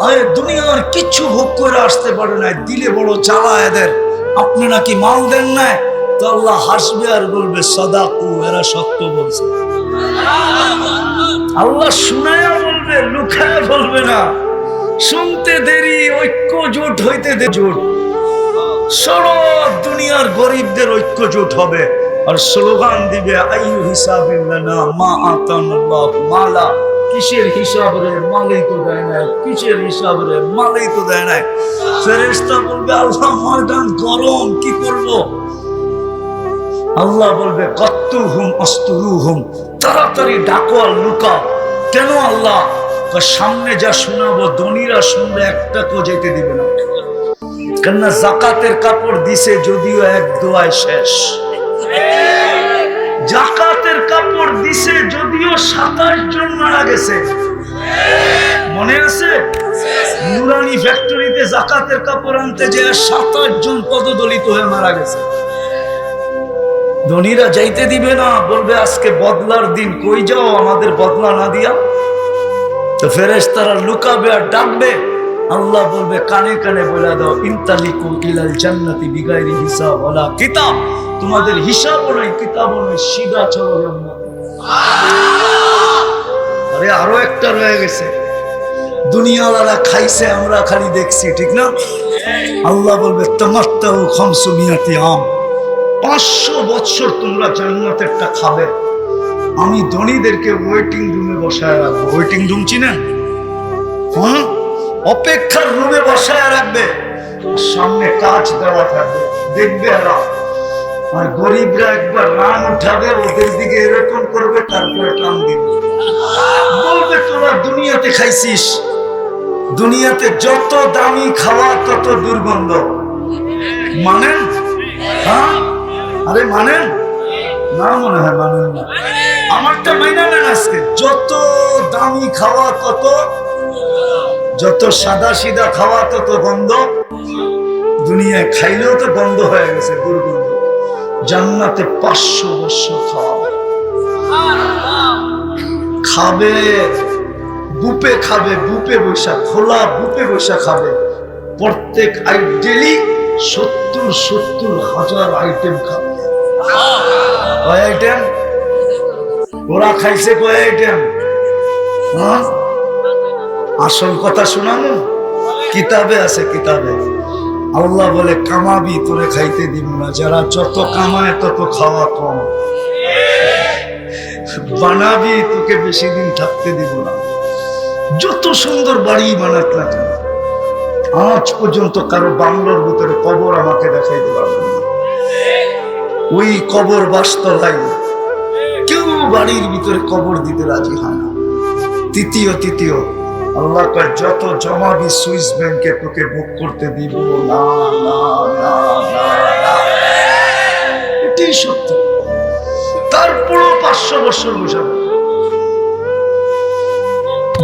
আরে দুনিয়ার কিচ্ছু ভোগ করে আসতে পারে না, দিলে বড় জ্বালা এদের। আপনি নাকি মাল দেন নাই, তো আল্লাহ হাসবে আর বলবে, সাদাকু, এরা সত্য বলছে। আল্লাহ শুনায়া বলবে, লুকায়া বলবে না। শুনতে দেরি, ঐক্য জোট হইতে দে। জোট সব দুনিয়ার গরিবদের ঐক্য জোট হবে আর স্লোগান দিবে, আইয়ু হিসাবিল্লানা মা আতানাল্লাহু মালা, কিসের হিসাব রে? মালেই তো দেয় নাই। কিসের হিসাব রে? মালেই তো দেয় নাই। ফেরেশতা বলবে, আল্লাহ ময়দান গরম, কি করব? আল্লাহ বলবে, কাত্তুহুম আস্তুরুহুম, তাড়াতাড়ি ডাকো আর লুকাও। কেন আল্লাহ? সামনে যা শোনাবো ধনীরা শুনলে একটা কো যেতে দিবে না। কেননা জাকাতের কাপড় দিছে যদিও এক দোয়ায় শেষ। জাকাতের কাপড় দিছে যদিও 27 জন মারা গেছে। মনে আছে? নুরানি ফ্যাক্টরিতে জাকাতের কাপড় আনতে যে 27 জন পদদলিত হয়ে মারা গেছে। ধনীরা যাইতে দিবে না, বলবে আজকে বদলার দিন, কই যাও আমাদের বদলা না দিয়া? তো ফেরেশতারা লুকাবে আর ডাকবে। আল্লাহ বলবে, কানে কানে বলে দাও, ইনতালিকু ইলাল জান্নাতি বিগাইরি হিসাব ওয়ালা কিতাব, তোমাদের হিসাবও নাই, কিতাবও নাই, সিধা চলো জান্নাতে। আরে আরো একটা রয়ে গেছে, দুনিয়াওয়ালা খাইছে, আমরা খালি দেখছি, ঠিক না? আল্লাহ বলবে, তামাত্তাউ 500 আম, 500 বছর তোমরা জান্নাতেরটা খাবে। আমি ধনীদেরকে ওয়েটিং রুমে বসায় রাখবো। ওয়েটিং রুম চিনেন? হ্যাঁ, অপেক্ষার রুমে বসায় রাখবে, সামনে কাজ দেওয়া থাকবে, দেখবে এরা। আর গরিবরা একবার রান উঠাবে, ওদের দিকে এরকম করবে, তারপরে টান দিবে, বলবে তোরা দুনিয়াতে খাইছিস, দুনিয়াতে যত দামি খাওয়া তত দুর্গন্ধ। মানেন? হ্যাঁ, আরে মানেন না? মনে হয় মানেন না। আমারটা মাইনা নেন আজকে। যত দামি খাওয়া তত, যত সাদা সিধা খাওয়া তত গন্ধ। দুনিয়ায় খাইলেও তো গন্ধ হয়ে গেছে, দুর্গন্ধ। জান্নাতে 500 বছর খাওয়াবে, খাবে বুপে, খাবে বুপে বৈশা, খোলা বুপে বৈশা খাবে। প্রত্যেক ডেলি 70,000 আইটেম খাবে। কয় আইটেম? ওরা খাইছে কয় আইটেম? হ্যাঁ, আসল কথা শোনানো কিতাবে আছে, কিতাবে আল্লাহ বলে কামাবি, তোরে খাইতে দিব না। যারা যত কামায় তত খাওয়া কম, বানাবি তোকে বেশি দিন থাকতে দিব না। যত সুন্দর বাড়ি বানাত না কেন, আজ পর্যন্ত কারো বাংলোর ভিতরে কবর আমাকে দেখাইতে পারবেন না। ওই কবর বাস্তলায় কেউ বাড়ির ভিতরে কবর দিতে রাজি হয় না। তৃতীয় আল্লাহ কয় যত জমাবি সুইস ব্যাংকে তোকে বুক করতে দিব না, না, না, না, না। এটাই সত্য। তারপরও 500 বছর বসাবে।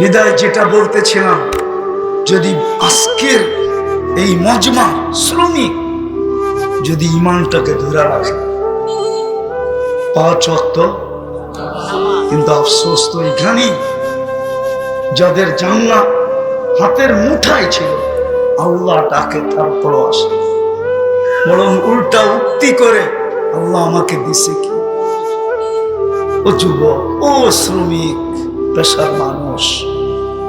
বিদায় যেটা বলতেছিলাম, যদি আজকের এই মজমা শ্রমিক যদি ইমানটাকে ধরে রাখে, 5 ওয়াক্ত, কিন্তু আফসোস তো এখানেই, যাদের জান্নাত হাতের মুঠায় ছিল, আল্লাহ ডাকে তারপরও আসে, বরং উল্টা উক্তি করে আল্লাহ আমাকে দিছে কি। ও যুবক, ও শ্রমিক, পেশার মানুষ,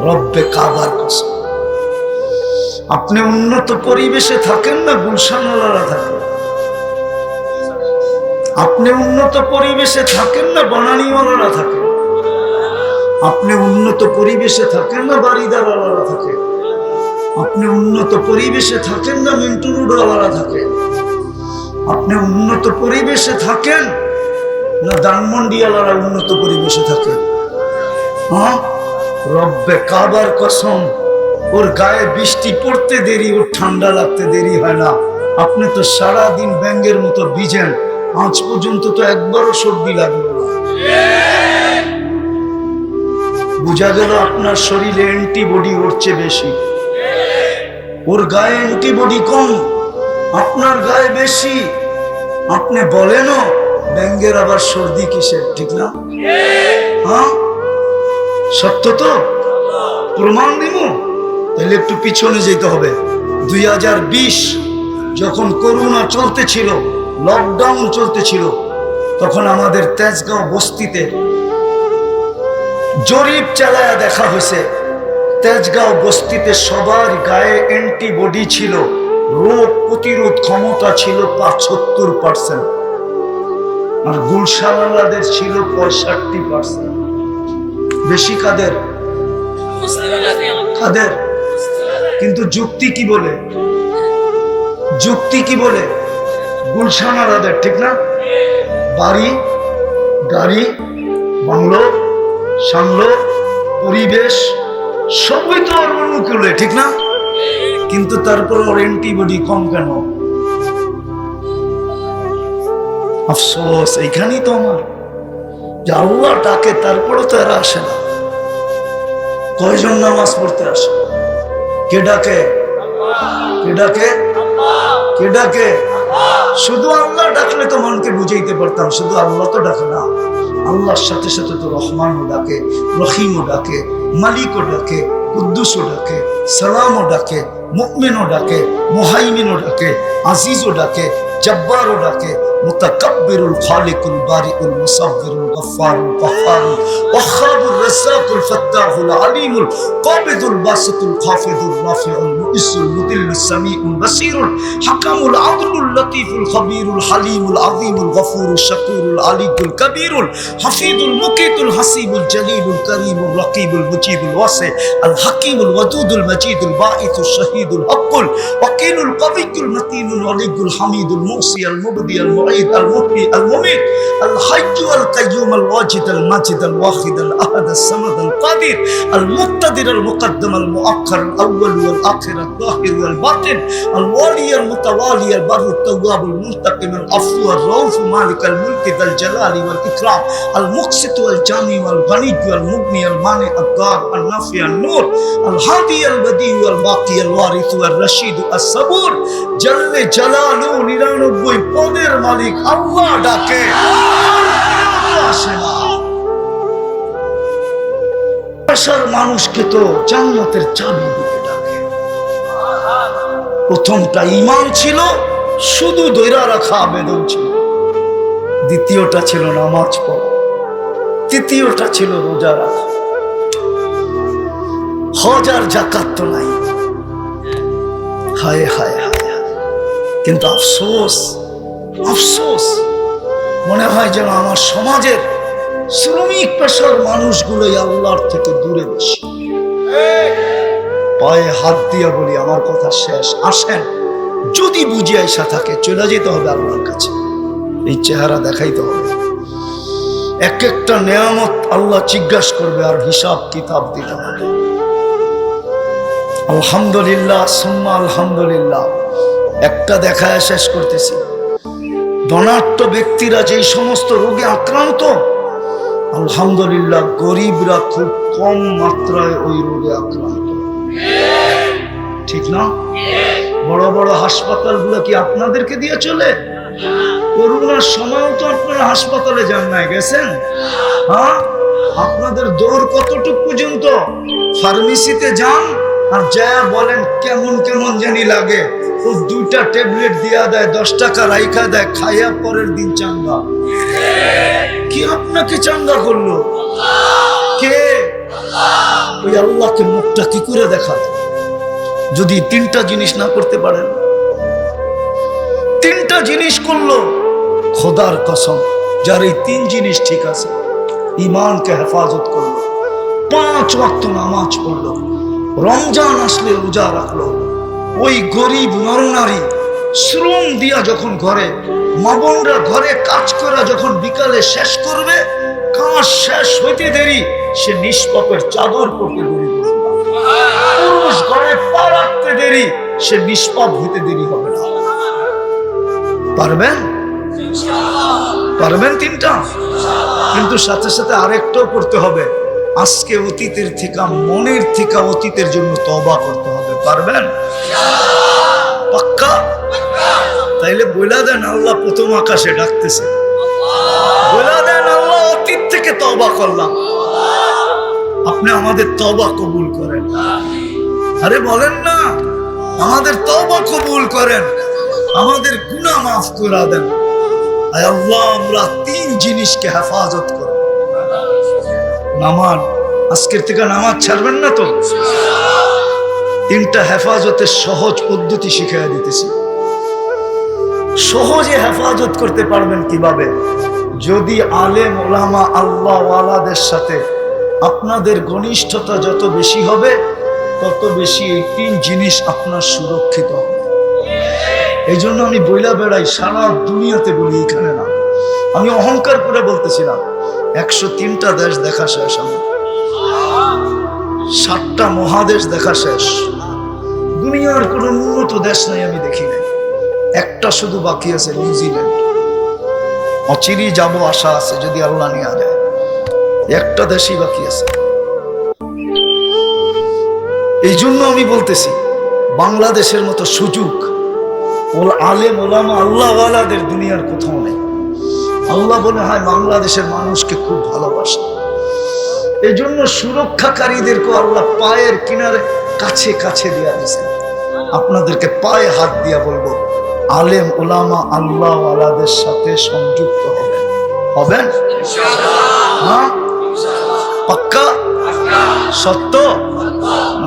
রব্বে কাবার কসম, আপনি উন্নত পরিবেশে থাকেন না গুলশানওয়ালারা থাকে? আপনি উন্নত পরিবেশে থাকেন না বনানীওয়ালারা থাকে? আপনি উন্নত পরিবেশে থাকেন না বাড়িদারওয়ালারা থাকে? আপনি উন্নত পরিবেশে থাকেন না মিন্টু রোডওয়ালারা থাকে? আপনি উন্নত পরিবেশে থাকেন না ধানমন্ডিওয়ালারা উন্নত পরিবেশে থাকে? হ্যাঁ, রব্বে কাবার কসম, ওর গায়ে বৃষ্টি পড়তে দেরি, ওর ঠান্ডা লাগতে দেরি হয় না। আপনি তো সারাদিন ব্যাঙের মতো ভিজেন, আজ পর্যন্ত তো একবারও সর্দি লাগলো না। বোঝা গেল আপনার শরীরে অ্যান্টিবডি ওর চেয়ে বেশি, ওর গায়ে অ্যান্টিবডি কম, আপনার গায়ে বেশি। আপনি বলেনও ব্যাঙের আবার সর্দি কিসের, ঠিক না? হ্যাঁ, সত্য তো, প্রমাণ দিব। তাহলে একটু পিছনে যেতে হবে। 2020 যখন করোনা চলতেছিল, লকডাউন চলতেছিল, তখন আমাদের তেজগাঁও বস্তিতে জরিপ চালায়া দেখা হয়েছে, তেজগাঁও বস্তিতে সবার গায়ে অ্যান্টিবডি ছিল, রোগ প্রতিরোধ ক্ষমতা ছিল 75%, আর গুলশানওয়ালাদের ছিল 65%। বেশি কাদের? কাদের? কিন্তু যুক্তি কি বলে? যুক্তি কি বলে? গুলশানওয়ালাদের, ঠিক না? বাড়ি, গাড়ি, বাংলো, সাংলো, পরিবেশ সবই তো ওর অনুকূলে, ঠিক না? কিন্তু তারপর ওর অ্যান্টিবডি কম কেন? আফসোস এইখানেই তো আমার, যে আল্লাহ ডাকে তারপরও তো এরা আসে না। কয়জন নামাজ পড়তে আসে? কে ডাকে? কে ডাকে? কে ডাকে? শুধু আল্লাহ ডাকলে তো মনকে বুঝাইতে পারতাম, শুধু আল্লাহ তো ডাকে না। আল্লাহর সাথে সাথে তো রহমানও ডাকে, রহিমও ডাকে, মালিকও ডাকে, কুদ্দুসও ডাকে, সালামও ডাকে, মুমিনও ডাকে, মুহাইমিনও ডাকে, আজিজও ডাকে, জব্বারও ডাকে, মুতাকাব্বিরুল খালিকুল বারিউল মুসাব্বিরুল গফফারুল কাহ্হারুল ওয়াহ্হাবুর রাজ্জাকুল ফাত্তাহুল আলিমুল কাবিদুল বাসিতুল খাফিদুর রাফিউল মুইসুল মুদিল্লুস সামিউল বাসিরুল হাকামুল আদলুল লতীফুল খবীরুল হালিমুল আযীমুল গফুরুশ শাকুরুল আলিকুল কবীরুল হাফিজুল মুকিতুল হাসিবুল জলিলুল করিমুল রকিবুল মুজিবুল ওয়াসি আল হাকিমুল ওয়াদুদুল মজিদুল বাঈসুশ শাহীদুল হকুল ওয়াকিলুল কবিয়ুল মতিনুল ওয়ালিয়ুল হামিদুল মুসি আল মুবদি আল মুঈদ আল মুহয়ি আল মুমীত আল হাইয়্যু আল কাইয়্যুম আল ওয়াজিদ আল মাজিদ আল ওয়াহিদ আল আহাদ আস সামাদ আল কাদির আল মুক্তাদির আল মুকদ্দম আল মুআক্খার আল আউয়াল ওয়াল আখির আল যাহির ওয়াল বাতিন আল ওয়ালি আল মুতাওয়ালি আল বাররু التواب المنتقم العفو الرؤوف مالك الملك ذا الجلال والإكرام المقسط والجامع والغني والمغني المانع الضار النافع النور الهادي البديع والباقي الوارث والرشيد الصبور جل جلاله নিরানব্বই পদের মালিক আল্লাহ ডাকে আসে না। আশার মানুষকে তো জান্নাতের চাবি দিতে ডাকে। প্রথমটা ঈমান ছিল, শুধু ধৈর্য রাখা আবেদন ছিল। দ্বিতীয়টা ছিল নামাজ পড়া, তৃতীয়টা ছিল রোজা রাখা। হজ আর যাকাত তো নাই। হায় হায় হায় হায়, কিন্তু আফসোস আফসোস, মনে হয় যেন আমার সমাজের শ্রমিক পেশার মানুষগুলোই আল্লাহর থেকে দূরে বেশি। পায়ে হাত দিয়া বলি, আমার কথা শেষ। আসেন, যদি বুঝে আইসা থাকে চলে যেতে হবে আল্লাহর কাছে, এই চেহারা দেখাইতে হবে। এক একটা নেয়ামত আল্লাহ জিজ্ঞাসা করবে আর হিসাব কিতাব দিতে হবে। আলহামদুলিল্লাহ সুম্মা আলহামদুলিল্লাহ। একটা দেখায় শেষ করতেছি। ধনাঢ্য ব্যক্তিরা যেই সমস্ত রোগে আক্রান্ত, আলহামদুলিল্লাহ গরিবরা খুব কম মাত্রায় ওই রোগে আক্রান্ত। ঠিক না? বড় বড় হাসপাতালগুলো কি আপনাদেরকে দিয়ে চলে? করোনার সময়ও তো আপনারা হাসপাতালে যান নাই, গেছেন? হ্যাঁ, আপনাদের দৌড় কতটুকু পর্যন্ত? ফার্মেসিতে যান আর যা বলেন কেমন কেমন জানি লাগে, ও দুইটা ট্যাবলেট দিয়া দেয়, 10 টাকা রাইখা দেয়, খাইয়া পরের দিন চাঙ্গা। কি আপনাকে চাঙ্গা করলো? কে? ওই আল্লাহকে মুখটা কি করে দেখাতে? যদি 3টা জিনিস না করতে পারেন, 3টা জিনিস করলো, খোদার কসম, যার এই 3 জিনিস ঠিক আছে, ঈমানকে হেফাজত করলো, 5 ওয়াক্ত নামাজ পড়লো, রমজান আসলে রোজা রাখলো, ওই গরিব নরনারী শ্রম দিয়া যখন ঘরে মা বোনরা ঘরে কাজ করা যখন বিকালে শেষ করবে, কাজ শেষ হইতে দেরি, সে নিষ্পাপের চাদর পড়তে দেরি করবে। পুরুষ ঘরে পা রাখতে দেরি, সে নিষ্পাপ হইতে দেরি হবে না। পারবেন? পারবেন 3টা? কিন্তু সাথে সাথে আরেকটাও করতে হবে। আজকে অতীতের থেকে, মনের থেকে অতীতের জন্য তওবা করতে হবে। পারবেন? পাক্কা? তাইলে বইলা দেন আল্লাহ প্রথম আকাশে ডাকতেছে, বইলা দেন আল্লাহ অতীত থেকে তওবা করলাম, আপনি আমাদের তওবা কবুল করেন। আরে বলেন না, আমাদের তওবা কবুল করেন, আমাদের গুনাহ মাফ করে দেন। আয় আল্লাহ, আমরা 3 জিনিসকে হেফাজত করব। নামাজ, আজকের থেকে নামাজ ছাড়বেন না তো? 3টা হেফাজতের সহজ পদ্ধতি শিখিয়ে দিতেছি। সহজে হেফাজত করতে পারবেন কিভাবে? যদি আলেম ওলামা আল্লাহ ওয়ালাদের সাথে আপনাদের ঘনিষ্ঠতা যত বেশি হবে, তত বেশি এই 3 জিনিস আপনার সুরক্ষিত হবে। এই জন্য আমি বইলা বেড়াই, সারা দুনিয়াতে বলি, এখানে না, আমি অহংকার করে বলতেছিলাম, 103টা দেশ দেখা শেষ, আমি 7টা মহাদেশ দেখা শেষ। দুনিয়ার কোন উন্নত দেশ নাই আমি দেখি নাই, একটা শুধু বাকি আছে, নিউজিল্যান্ড। অচিরেই যাব, আশা আছে যদি আল্লাহ নিয়ে যায়। একটা দেশই বাকি আছে। এই জন্য আমি বলতেছি, বাংলাদেশের মতো সুযোগ আলেম ওলামা আল্লাহ ওয়ালাদের দুনিয়ার কোথাও নেই। আল্লাহ মনে হয় বাংলাদেশের মানুষকে খুব ভালোবাসে। এই জন্য সুরক্ষাকারীদেরকে আল্লাহ পায়ের কিনারে কাছে কাছে দিয়া দিয়েছেন। আপনাদেরকে পায়ে হাত দিয়া বলবো, আলেম ওলামা আল্লাহ ওয়ালাদের সাথে সংযুক্ত হবেন। হবেন? হ্যাঁ, পাক্কা সত্য?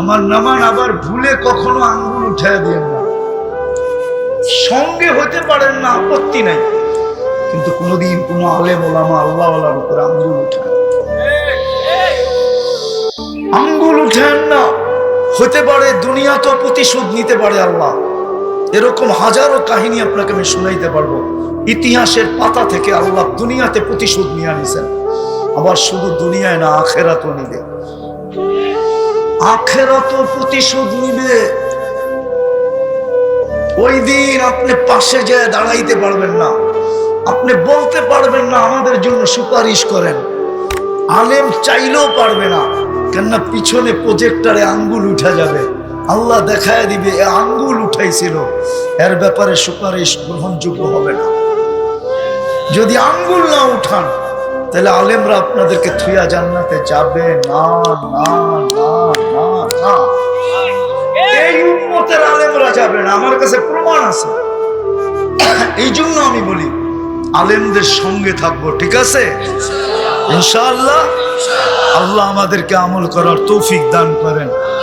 আমার নামান আবার ভুলে কখনো আঙ্গুল উঠে দিয়েন না। সঙ্গে হতে পারেন না, আপত্তি নাই, কিন্তু কোনোদিন কোনো আলেম ওলামা আল্লাহ ওয়ালার উপরে আঙ্গুল উঠেন, আঙ্গুল উঠেন না। হতে পারে দুনিয়া তো প্রতিশোধ নিতে পারে আল্লাহ, এরকম হাজারো কাহিনী আপনাকে আমি শুনাইতে পারবো। ইতিহাসের পাতা থেকে আল্লাহ দুনিয়াতে প্রতিশোধ নিয়ে আনিছেন, আবার শুধু দুনিয়ায় না, আখেরাতও নিবে। আখেরাতও প্রতিশোধ নিবে। ওই দিন আপনি পাশে যেয়ে দাঁড়াইতে পারবেন না, আপনি বলতে পারবেন না আমাদের জন্য সুপারিশ করেন। আলেম চাইলেও পারবে না, কেননা পিছনে প্রজেক্টরে আঙ্গুল উঠা যাবে, আল্লাহ দেখায় দিবে এ আঙ্গুল উঠাইছিল, এর ব্যাপারে সুপারিশ গ্রহণযোগ্য হবে না। যদি আঙ্গুল না উঠান তাহলে আলেমরা আপনাদেরকে থুইয়া জান্নাতে যাবে না, না, না, না, না। এই উম্মতের আলেমরা যাবে না, আমার কাছে প্রমাণ আছে। এই জন্য আমি বলি আলেমদের সঙ্গে থাকবো, ঠিক আছে ইনশাআল্লাহ। আল্লাহ আমাদেরকে আমল করার তৌফিক দান করেন।